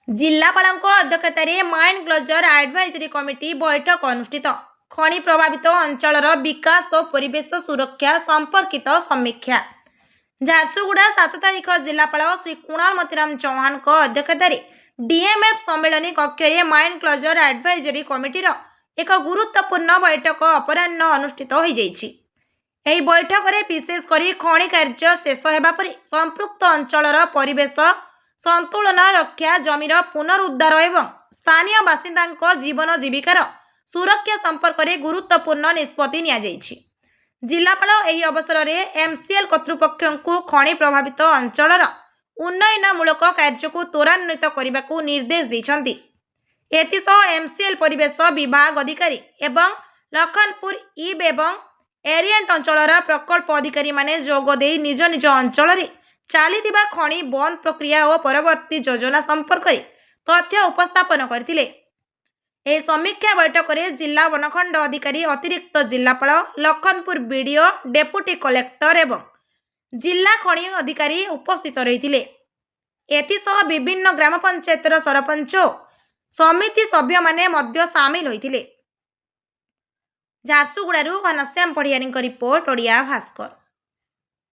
जिलापालଙ୍କ अध्यक्षतार mine closure advisory committee बैठक अनुष्ठित। खनि प्रभावित अंचलर विकास और परिवेश सुरक्षा संपर्कित समीक्षा। झारसुगुड़ा 7 तारिख जिलापाल श्री कुणाल मतीराम चौहान अध्यक्षतार डीएमएफ सम्मेलनी कक्ष माइन क्लोजर एडवाइजरी कमिटीर एक गुरुत्वपूर्ण बैठक अपराह्न अनुष्ठित हो जाइछि। एही बैठक में विशेषकर खनि कार्य शेष होगा पर संपृक्त अंचलर परिवेश संतुलन रक्षा, जमीर पुनरुद्धार एवं स्थानीय बासिंदा जीवन जीविकार सुरक्षा संपर्क में गुरुत्वपूर्ण निष्पत्ति निया जाइछि। जिलापाल एही अवसर में एमसीएल कर्तृपक्ष को खनि प्रभावित अंचलर उन्नयनमूलक कार्य को त्वरान्वित करने को निर्देश देइछन्ति। एथिसह एमसीएल परिवेश विभाग अधिकारी एवं लखनपुर ईब एवं एरिएंट अंचलर प्रकल्प अधिकारी माने जोग देई निज निज अंचल चलीथिबा खनि बंद प्रक्रिया और परवर्ती योजना संपर्क में तथ्य उपस्थापन करथिले। ए समीक्षा बैठक में जिला वनखंड अधिकारी, अतिरिक्त जिलापाल, लखनपुर बीडीओ, डेप्यूटी कलेक्टर एवं जिला खनि अधिकारी उपस्थित रहिथिले। एथिसह विभिन्न ग्राम पंचायतर सरपंच समिति सभ्य माने मध्य सामिल होइथिले। झारसुगुड़ारू घनश्याम पढ़ियारी रिपोर्ट, ओडिया भास्कर।